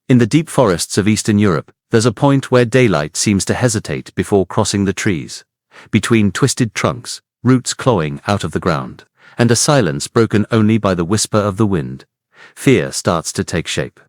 In the deep forests of Eastern Europe, there's a point where daylight seems to hesitate before crossing the trees. Between twisted trunks, roots clawing out of the ground, and a silence broken only by the whisper of the wind, fear starts to take shape.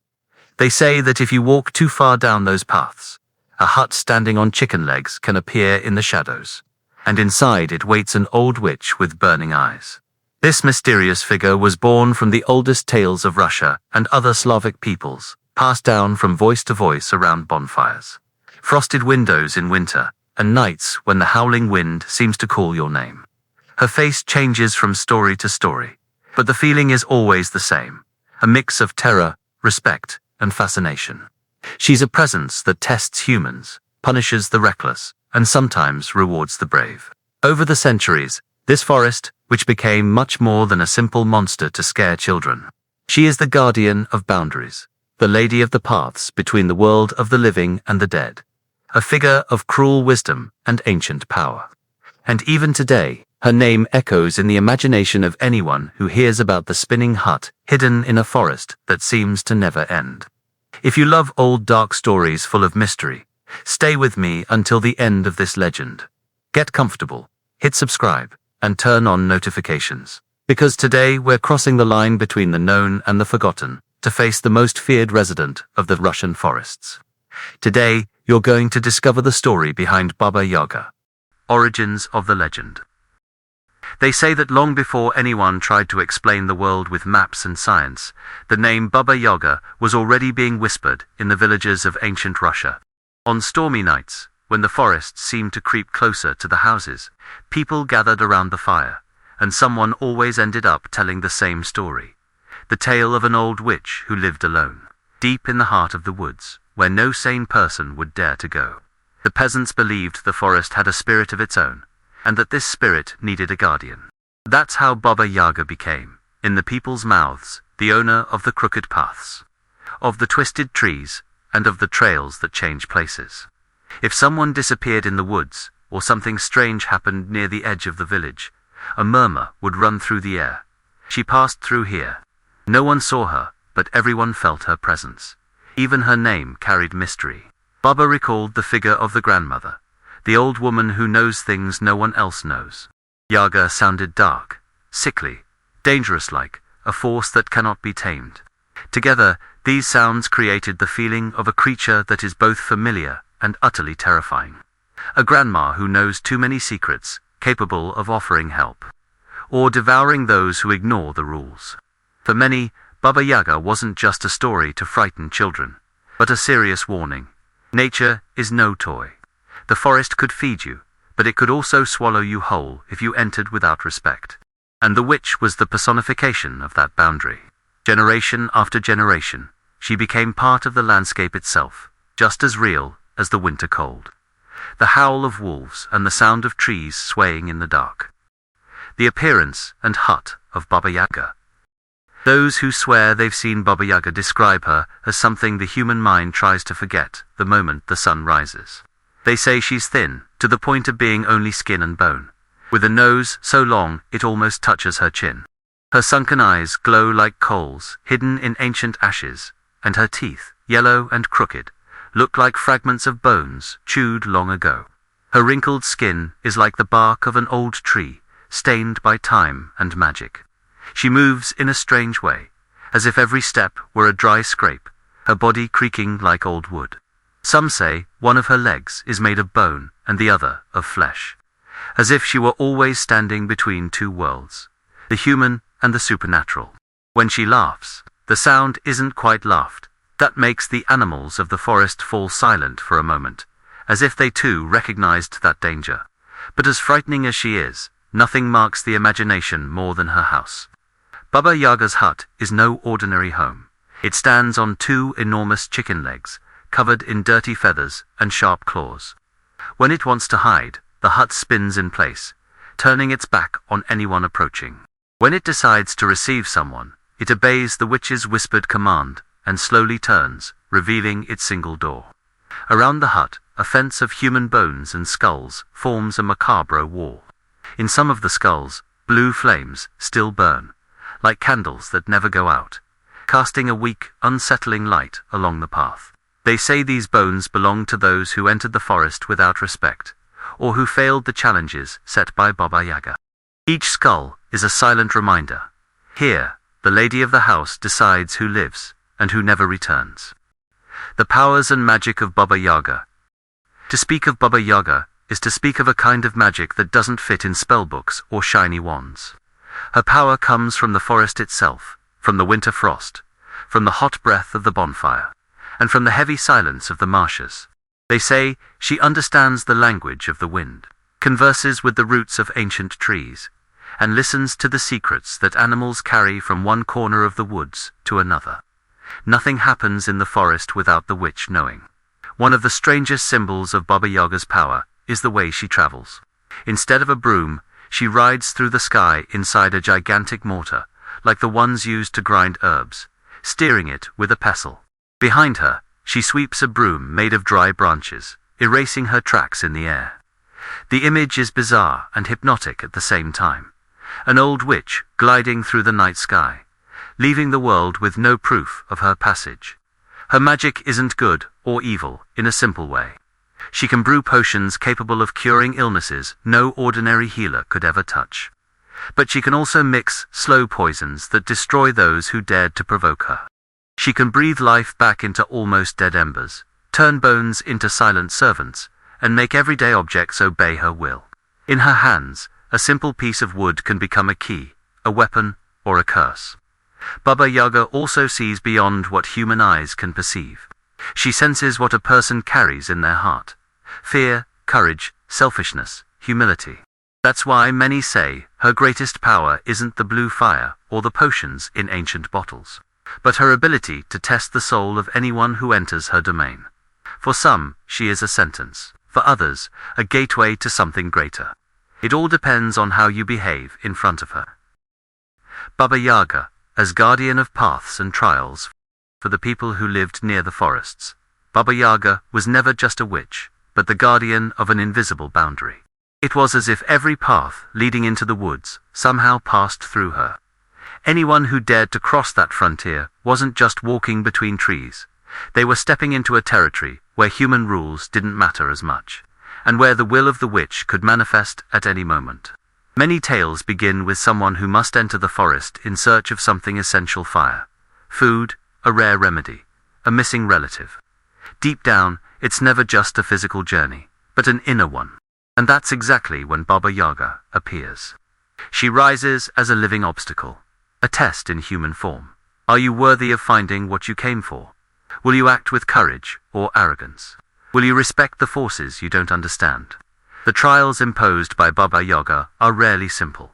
They say that if you walk too far down those paths, a hut standing on chicken legs can appear in the shadows, and inside it waits an old witch with burning eyes. This mysterious figure was born from the oldest tales of Russia and other Slavic peoples, passed down from voice to voice around bonfires. Frosted windows in winter, and nights when the howling wind seems to call your name. Her face changes from story to story, but the feeling is always the same, a mix of terror, respect, and fascination. She's a presence that tests humans, punishes the reckless, and sometimes rewards the brave. Over the centuries, this forest, which became much more than a simple monster to scare children. She is the guardian of boundaries, the lady of the paths between the world of the living and the dead, a figure of cruel wisdom and ancient power. And even today, her name echoes in the imagination of anyone who hears about the spinning hut hidden in a forest that seems to never end. If you love old dark stories full of mystery, stay with me until the end of this legend. Get comfortable, hit subscribe, and turn on notifications, because today we're crossing the line between the known and the forgotten to face the most feared resident of the Russian forests. Today, you're going to discover the story behind Baba Yaga. Origins of the legend. They say that long before anyone tried to explain the world with maps and science, the name Baba Yaga was already being whispered in the villages of ancient Russia. On stormy nights, when the forests seemed to creep closer to the houses, people gathered around the fire, and someone always ended up telling the same story. The tale of an old witch who lived alone, deep in the heart of the woods, where no sane person would dare to go. The peasants believed the forest had a spirit of its own, and that this spirit needed a guardian. That's how Baba Yaga became, in the people's mouths, the owner of the crooked paths, of the twisted trees, and of the trails that change places. If someone disappeared in the woods, or something strange happened near the edge of the village, a murmur would run through the air. She passed through here. No one saw her, but everyone felt her presence. Even her name carried mystery. Baba recalled the figure of the grandmother, the old woman who knows things no one else knows. Yaga sounded dark, sickly, dangerous-like, a force that cannot be tamed. Together, these sounds created the feeling of a creature that is both familiar and utterly terrifying. A grandma who knows too many secrets, capable of offering help, or devouring those who ignore the rules. For many, Baba Yaga wasn't just a story to frighten children, but a serious warning. Nature is no toy. The forest could feed you, but it could also swallow you whole if you entered without respect. And the witch was the personification of that boundary. Generation after generation, she became part of the landscape itself, just as real as the winter cold. The howl of wolves and the sound of trees swaying in the dark. The appearance and hut of Baba Yaga. Those who swear they've seen Baba Yaga describe her as something the human mind tries to forget the moment the sun rises. They say she's thin, to the point of being only skin and bone, with a nose so long it almost touches her chin. Her sunken eyes glow like coals hidden in ancient ashes, and her teeth, yellow and crooked, look like fragments of bones chewed long ago. Her wrinkled skin is like the bark of an old tree, stained by time and magic. She moves in a strange way, as if every step were a dry scrape, her body creaking like old wood. Some say one of her legs is made of bone and the other of flesh, as if she were always standing between two worlds, the human and the supernatural. When she laughs, the sound isn't quite laughed. That makes the animals of the forest fall silent for a moment, as if they too recognized that danger. But as frightening as she is, nothing marks the imagination more than her house. Baba Yaga's hut is no ordinary home. It stands on two enormous chicken legs, covered in dirty feathers and sharp claws. When it wants to hide, the hut spins in place, turning its back on anyone approaching. When it decides to receive someone, it obeys the witch's whispered command and slowly turns, revealing its single door. Around the hut, a fence of human bones and skulls forms a macabre wall. In some of the skulls, blue flames still burn, like candles that never go out. casting a weak, unsettling light along the path. They say these bones belong to those who entered the forest without respect, or who failed the challenges set by Baba Yaga. Each skull is a silent reminder. Here, the lady of the house decides who lives and who never returns. The powers and magic of Baba Yaga. To speak of Baba Yaga is to speak of a kind of magic that doesn't fit in spellbooks or shiny wands. Her power comes from the forest itself, from the winter frost, from the hot breath of the bonfire, and from the heavy silence of the marshes. They say she understands the language of the wind, converses with the roots of ancient trees, and listens to the secrets that animals carry from one corner of the woods to another. Nothing happens in the forest without the witch knowing. One of the strangest symbols of Baba Yaga's power is the way she travels. Instead of a broom, she rides through the sky inside a gigantic mortar, like the ones used to grind herbs, steering it with a pestle. Behind her, she sweeps a broom made of dry branches, erasing her tracks in the air. The image is bizarre and hypnotic at the same time. An old witch gliding through the night sky, leaving the world with no proof of her passage. Her magic isn't good or evil in a simple way. She can brew potions capable of curing illnesses no ordinary healer could ever touch. But she can also mix slow poisons that destroy those who dared to provoke her. She can breathe life back into almost dead embers, turn bones into silent servants, and make everyday objects obey her will. In her hands, a simple piece of wood can become a key, a weapon, or a curse. Baba Yaga also sees beyond what human eyes can perceive. She senses what a person carries in their heart: fear, courage, selfishness, humility. That's why many say her greatest power isn't the blue fire or the potions in ancient bottles, but her ability to test the soul of anyone who enters her domain. For some, she is a sentence. For others, a gateway to something greater. It all depends on how you behave in front of her. Baba Yaga, as guardian of paths and trials for the people who lived near the forests. Baba Yaga was never just a witch, but the guardian of an invisible boundary. It was as if every path leading into the woods somehow passed through her. Anyone who dared to cross that frontier wasn't just walking between trees. They were stepping into a territory where human rules didn't matter as much, and where the will of the witch could manifest at any moment. Many tales begin with someone who must enter the forest in search of something essential: fire, food, a rare remedy, a missing relative. Deep down, it's never just a physical journey, but an inner one. And that's exactly when Baba Yaga appears. She rises as a living obstacle, a test in human form. Are you worthy of finding what you came for? Will you act with courage or arrogance? Will you respect the forces you don't understand? The trials imposed by Baba Yaga are rarely simple.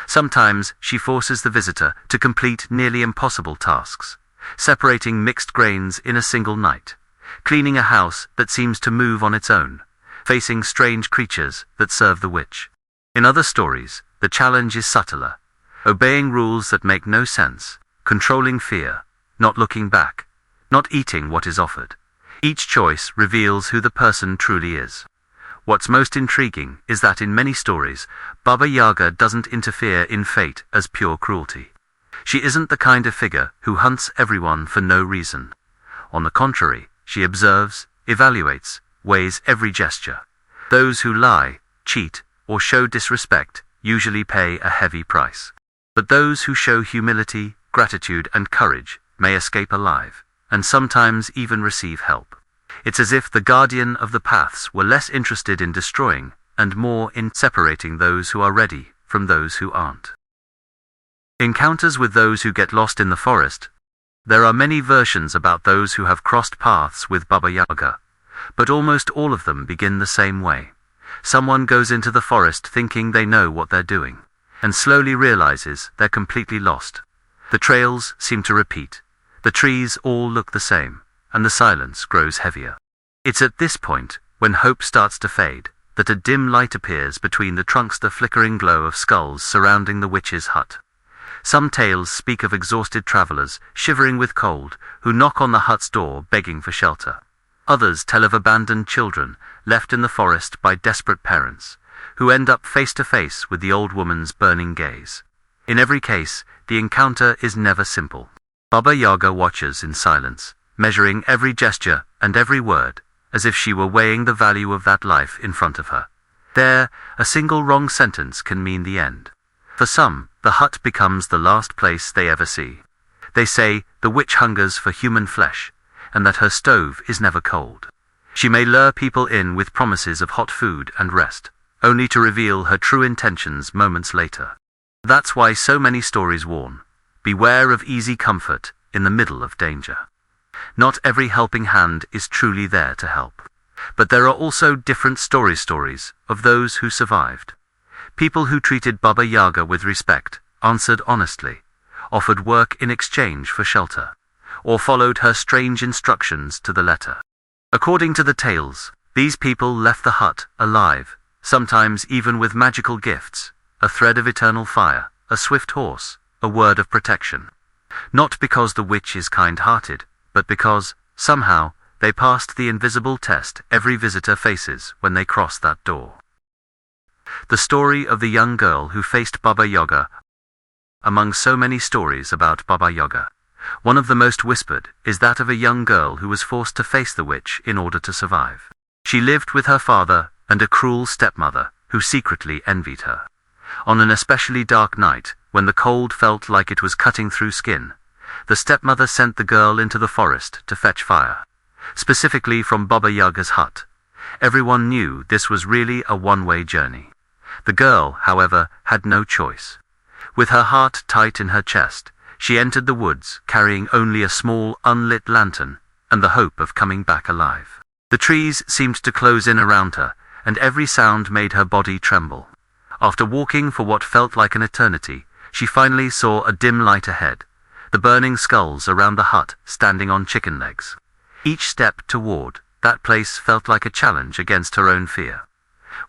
Sometimes she forces the visitor to complete nearly impossible tasks, separating mixed grains in a single night, cleaning a house that seems to move on its own, facing strange creatures that serve the witch. In other stories, the challenge is subtler, obeying rules that make no sense, controlling fear, not looking back, not eating what is offered. Each choice reveals who the person truly is. What's most intriguing is that in many stories, Baba Yaga doesn't interfere in fate as pure cruelty. She isn't the kind of figure who hunts everyone for no reason. On the contrary, she observes, evaluates, weighs every gesture. Those who lie, cheat, or show disrespect usually pay a heavy price. But those who show humility, gratitude, and courage may escape alive, and sometimes even receive help. It's as if the guardian of the paths were less interested in destroying and more in separating those who are ready from those who aren't. Encounters with those who get lost in the forest. There are many versions about those who have crossed paths with Baba Yaga, but almost all of them begin the same way. Someone goes into the forest thinking they know what they're doing, and slowly realizes they're completely lost. The trails seem to repeat. The trees all look the same, and the silence grows heavier. It's at this point, when hope starts to fade, that a dim light appears between the trunks, the flickering glow of skulls surrounding the witch's hut. Some tales speak of exhausted travelers, shivering with cold, who knock on the hut's door begging for shelter. Others tell of abandoned children, left in the forest by desperate parents, who end up face to face with the old woman's burning gaze. In every case, the encounter is never simple. Baba Yaga watches in silence, measuring every gesture and every word, as if she were weighing the value of that life in front of her. There, a single wrong sentence can mean the end. For some, the hut becomes the last place they ever see. They say the witch hungers for human flesh, and that her stove is never cold. She may lure people in with promises of hot food and rest, only to reveal her true intentions moments later. That's why so many stories warn, beware of easy comfort in the middle of danger. Not every helping hand is truly there to help. But there are also different stories of those who survived. People who treated Baba Yaga with respect, answered honestly, offered work in exchange for shelter, or followed her strange instructions to the letter. According to the tales, these people left the hut alive, sometimes even with magical gifts, a thread of eternal fire, a swift horse, a word of protection. Not because the witch is kind-hearted, but because, somehow, they passed the invisible test every visitor faces when they cross that door. The story of the young girl who faced Baba Yaga. Among so many stories about Baba Yaga, one of the most whispered is that of a young girl who was forced to face the witch in order to survive. She lived with her father and a cruel stepmother who secretly envied her. On an especially dark night, when the cold felt like it was cutting through skin, the stepmother sent the girl into the forest to fetch fire, specifically from Baba Yaga's hut. Everyone knew this was really a one-way journey. The girl, however, had no choice. With her heart tight in her chest, she entered the woods carrying only a small unlit lantern and the hope of coming back alive. The trees seemed to close in around her, and every sound made her body tremble. After walking for what felt like an eternity, she finally saw a dim light ahead, the burning skulls around the hut standing on chicken legs. Each step toward that place felt like a challenge against her own fear.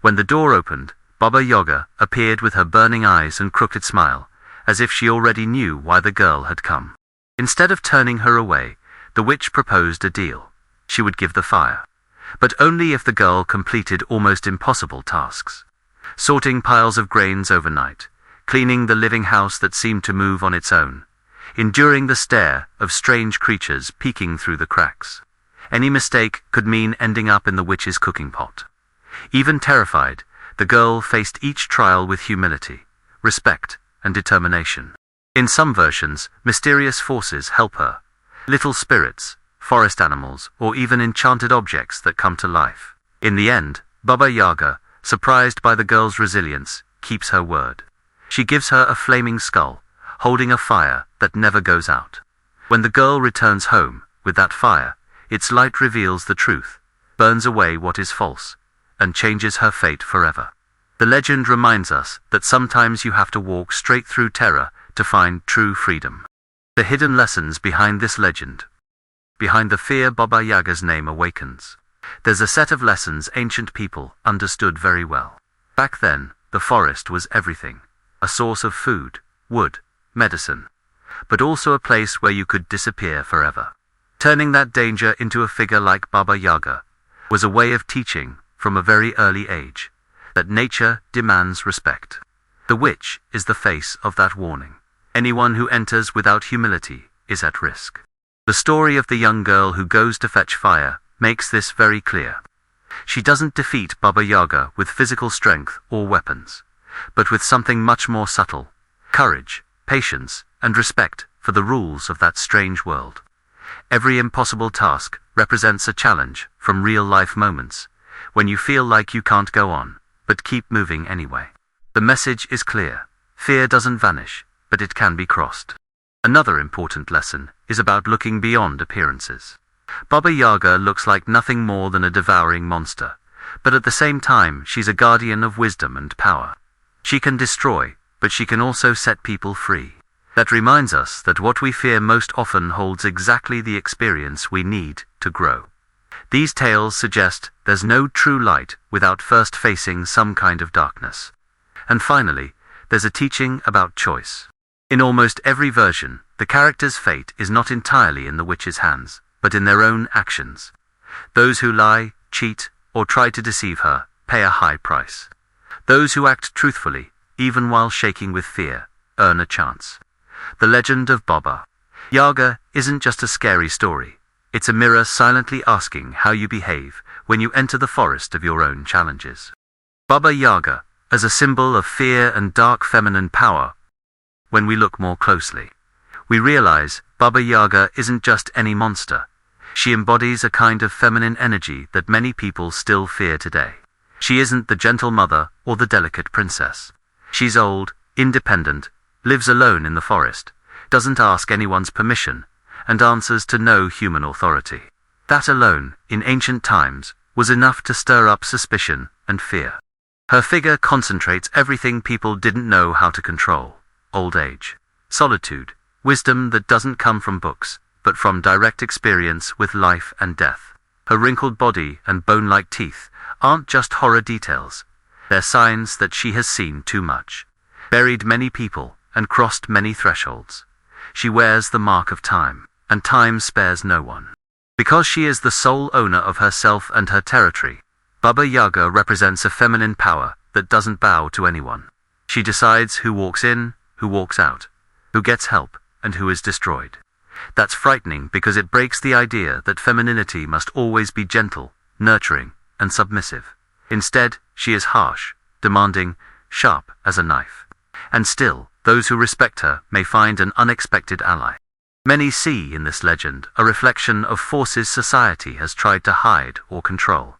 When the door opened, Baba Yaga appeared with her burning eyes and crooked smile, as if she already knew why the girl had come. Instead of turning her away, the witch proposed a deal. She would give the fire, but only if the girl completed almost impossible tasks. Sorting piles of grains overnight, cleaning the living house that seemed to move on its own, enduring the stare of strange creatures peeking through the cracks. Any mistake could mean ending up in the witch's cooking pot. Even terrified, the girl faced each trial with humility, respect, and determination. In some versions, mysterious forces help her. Little spirits, forest animals, or even enchanted objects that come to life. In the end, Baba Yaga, surprised by the girl's resilience, keeps her word. She gives her a flaming skull, holding a fire that never goes out. When the girl returns home, with that fire, its light reveals the truth, burns away what is false, and changes her fate forever. The legend reminds us that sometimes you have to walk straight through terror to find true freedom. The hidden lessons behind this legend. Behind the fear Baba Yaga's name awakens, there's a set of lessons ancient people understood very well. Back then, the forest was everything, a source of food, wood, medicine, but also a place where you could disappear forever. Turning that danger into a figure like Baba Yaga was a way of teaching, from a very early age, that nature demands respect. The witch is the face of that warning. Anyone who enters without humility is at risk. The story of the young girl who goes to fetch fire makes this very clear. She doesn't defeat Baba Yaga with physical strength or weapons, but with something much more subtle: courage, patience, and respect for the rules of that strange world. Every impossible task represents a challenge from real-life moments, when you feel like you can't go on, but keep moving anyway. The message is clear. Fear doesn't vanish, but it can be crossed. Another important lesson is about looking beyond appearances. Baba Yaga looks like nothing more than a devouring monster, but at the same time she's a guardian of wisdom and power. She can destroy, but she can also set people free. That reminds us that what we fear most often holds exactly the experience we need to grow. These tales suggest there's no true light without first facing some kind of darkness. And finally, there's a teaching about choice. In almost every version, the character's fate is not entirely in the witch's hands, but in their own actions. Those who lie, cheat, or try to deceive her pay a high price. Those who act truthfully, even while shaking with fear, earn a chance. The legend of Baba Yaga isn't just a scary story. It's a mirror silently asking how you behave when you enter the forest of your own challenges. Baba Yaga, as a symbol of fear and dark feminine power. When we look more closely, we realize Baba Yaga isn't just any monster. She embodies a kind of feminine energy that many people still fear today. She isn't the gentle mother or the delicate princess. She's old, independent, lives alone in the forest, doesn't ask anyone's permission, and answers to no human authority. That alone, in ancient times, was enough to stir up suspicion and fear. Her figure concentrates everything people didn't know how to control: old age, solitude, wisdom that doesn't come from books, but from direct experience with life and death. Her wrinkled body and bone-like teeth aren't just horror details. They're signs that she has seen too much, buried many people, and crossed many thresholds. She wears the mark of time, and time spares no one. Because she is the sole owner of herself and her territory, Baba Yaga represents a feminine power that doesn't bow to anyone. She decides who walks in, who walks out, who gets help, and who is destroyed. That's frightening because it breaks the idea that femininity must always be gentle, nurturing, and submissive. Instead, she is harsh, demanding, sharp as a knife. And still, those who respect her may find an unexpected ally. Many see in this legend a reflection of forces society has tried to hide or control.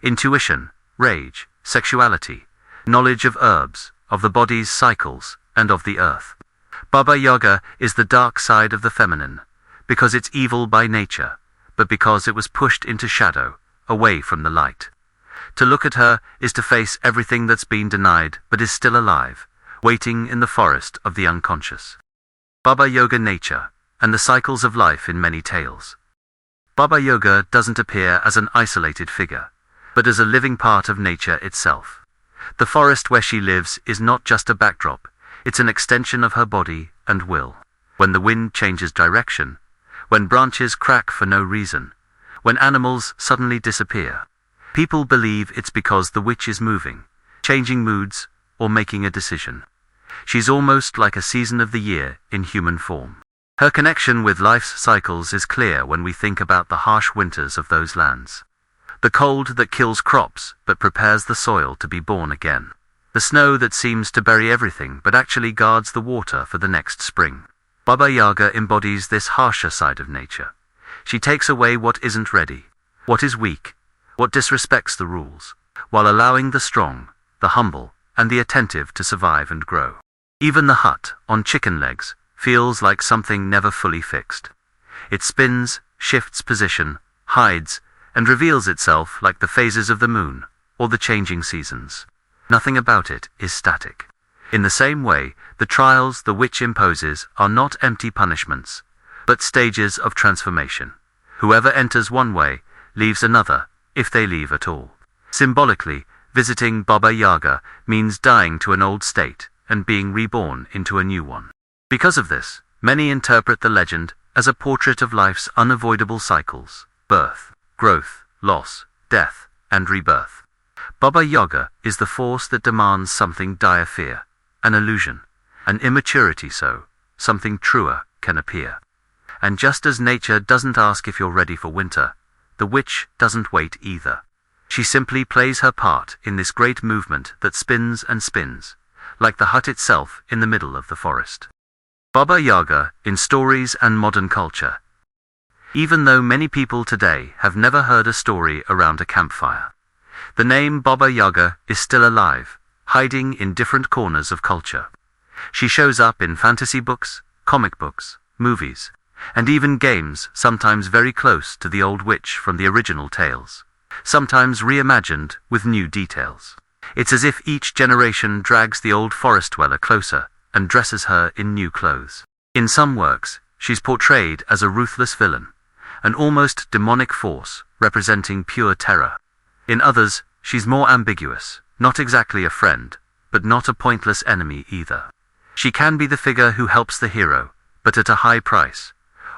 Intuition, rage, sexuality, knowledge of herbs, of the body's cycles, and of the earth. Baba Yaga is the dark side of the feminine, because it's evil by nature, but because it was pushed into shadow, away from the light. To look at her is to face everything that's been denied but is still alive, waiting in the forest of the unconscious. Baba Yaga nature, and the cycles of life in many tales. Baba Yaga doesn't appear as an isolated figure, but as a living part of nature itself. The forest where she lives is not just a backdrop, it's an extension of her body and will. When the wind changes direction, when branches crack for no reason, when animals suddenly disappear, people believe it's because the witch is moving, changing moods, or making a decision. She's almost like a season of the year in human form. Her connection with life's cycles is clear when we think about the harsh winters of those lands. The cold that kills crops but prepares the soil to be born again. The snow that seems to bury everything but actually guards the water for the next spring. Baba Yaga embodies this harsher side of nature. She takes away what isn't ready, what is weak, what disrespects the rules, while allowing the strong, the humble, and the attentive to survive and grow. Even the hut, on chicken legs, feels like something never fully fixed. It spins, shifts position, hides, and reveals itself like the phases of the moon, or the changing seasons. Nothing about it is static. In the same way, the trials the witch imposes are not empty punishments, but stages of transformation. Whoever enters one way, leaves another, if they leave at all. Symbolically, visiting Baba Yaga means dying to an old state and being reborn into a new one. Because of this, many interpret the legend as a portrait of life's unavoidable cycles: birth, growth, loss, death, and rebirth. Baba Yaga is the force that demands something dire fear, an illusion, an immaturity so something truer can appear. And just as nature doesn't ask if you're ready for winter, the witch doesn't wait either. She simply plays her part in this great movement that spins and spins, like the hut itself in the middle of the forest. Baba Yaga in stories and modern culture. Even though many people today have never heard a story around a campfire, the name Baba Yaga is still alive, hiding in different corners of culture. She shows up in fantasy books, comic books, movies, and even games, sometimes very close to the old witch from the original tales, sometimes reimagined with new details. It's as if each generation drags the old forest dweller closer and dresses her in new clothes. In some works, she's portrayed as a ruthless villain, an almost demonic force representing pure terror. In others, she's more ambiguous, not exactly a friend, but not a pointless enemy either. She can be the figure who helps the hero, but at a high price,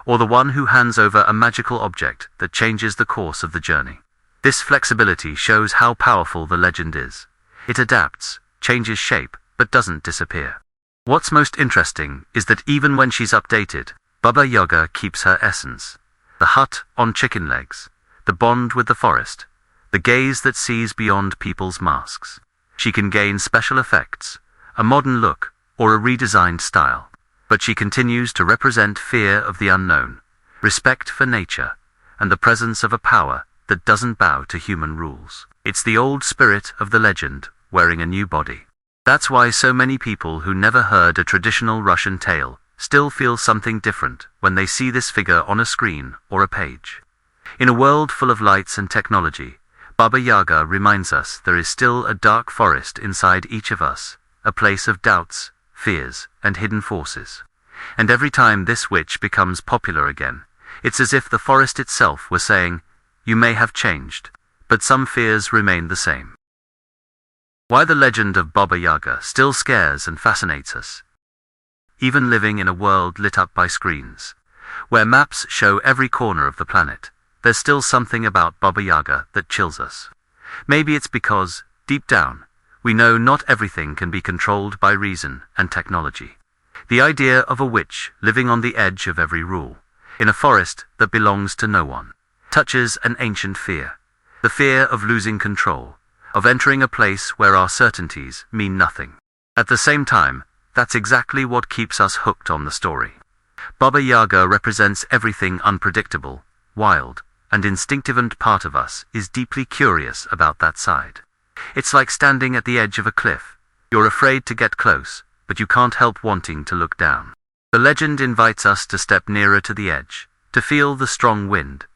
or the one who hands over a magical object that changes the course of the journey. This flexibility shows how powerful the legend is. It adapts, changes shape, but doesn't disappear. What's most interesting is that even when she's updated, Baba Yaga keeps her essence. The hut on chicken legs, the bond with the forest, the gaze that sees beyond people's masks. She can gain special effects, a modern look, or a redesigned style, but she continues to represent fear of the unknown, respect for nature, and the presence of a power that doesn't bow to human rules. It's the old spirit of the legend, wearing a new body. That's why so many people who never heard a traditional Russian tale still feel something different when they see this figure on a screen or a page. In a world full of lights and technology, Baba Yaga reminds us there is still a dark forest inside each of us, a place of doubts, fears, and hidden forces. And every time this witch becomes popular again, it's as if the forest itself were saying, "You may have changed, but some fears remain the same." Why the legend of Baba Yaga still scares and fascinates us. Even living in a world lit up by screens, where maps show every corner of the planet, there's still something about Baba Yaga that chills us. Maybe it's because, deep down, we know not everything can be controlled by reason and technology. The idea of a witch living on the edge of every rule, in a forest that belongs to no one, touches an ancient fear. The fear of losing control, of entering a place where our certainties mean nothing. At the same time, that's exactly what keeps us hooked on the story. Baba Yaga represents everything unpredictable, wild, and instinctive, and part of us is deeply curious about that side. It's like standing at the edge of a cliff. You're afraid to get close, but you can't help wanting to look down. The legend invites us to step nearer to the edge, to feel the strong wind,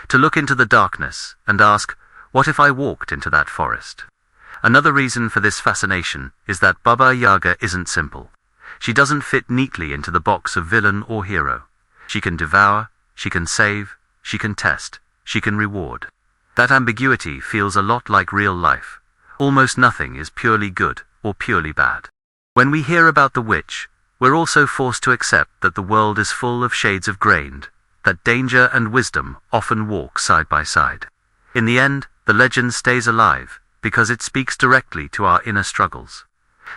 to look into the darkness and ask, what if I walked into that forest? Another reason for this fascination is that Baba Yaga isn't simple. She doesn't fit neatly into the box of villain or hero. She can devour, she can save, she can test, she can reward. That ambiguity feels a lot like real life. Almost nothing is purely good or purely bad. When we hear about the witch, we're also forced to accept that the world is full of shades of grey, that danger and wisdom often walk side by side. In the end, the legend stays alive because it speaks directly to our inner struggles.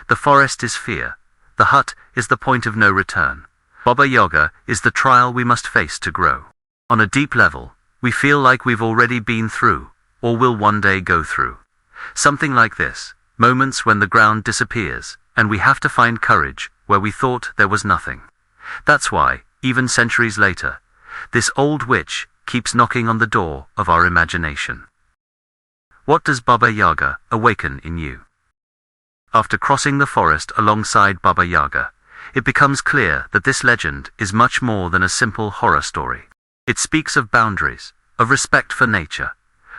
The forest is fear. The hut is the point of no return. Baba Yaga is the trial we must face to grow. On a deep level, we feel like we've already been through, or will one day go through. Something like this, moments when the ground disappears, and we have to find courage where we thought there was nothing. That's why, even centuries later, this old witch keeps knocking on the door of our imagination. What does Baba Yaga awaken in you? After crossing the forest alongside Baba Yaga, it becomes clear that this legend is much more than a simple horror story. It speaks of boundaries, of respect for nature,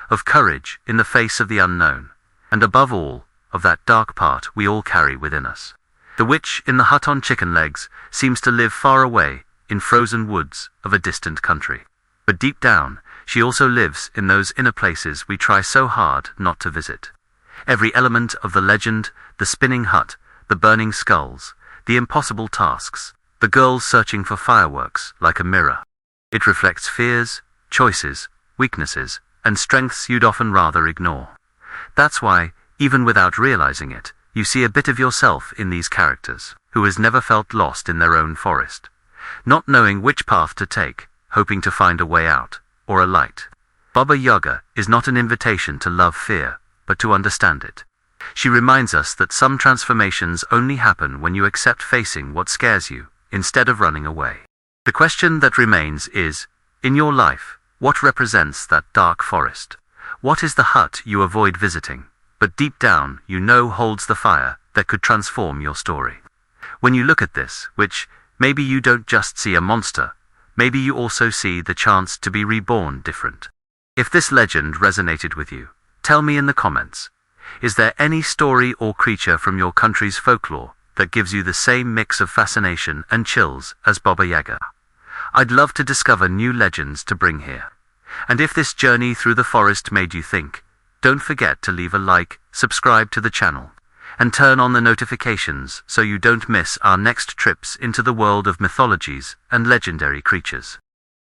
of courage in the face of the unknown, and above all, of that dark part we all carry within us. The witch in the hut on chicken legs seems to live far away in frozen woods of a distant country. But deep down, she also lives in those inner places we try so hard not to visit. Every element of the legend, the spinning hut, the burning skulls, the impossible tasks, the girls searching for fireworks like a mirror. It reflects fears, choices, weaknesses, and strengths you'd often rather ignore. That's why, even without realizing it, you see a bit of yourself in these characters, who has never felt lost in their own forest, not knowing which path to take, hoping to find a way out, or a light. Baba Yaga is not an invitation to love fear, but to understand it. She reminds us that some transformations only happen when you accept facing what scares you, instead of running away. The question that remains is, in your life, what represents that dark forest? What is the hut you avoid visiting, but deep down you know holds the fire that could transform your story? When you look at this, which maybe you don't just see a monster, maybe you also see the chance to be reborn different. If this legend resonated with you, tell me in the comments. Is there any story or creature from your country's folklore that gives you the same mix of fascination and chills as Baba Yaga? I'd love to discover new legends to bring here. And if this journey through the forest made you think, don't forget to leave a like, subscribe to the channel, and turn on the notifications so you don't miss our next trips into the world of mythologies and legendary creatures.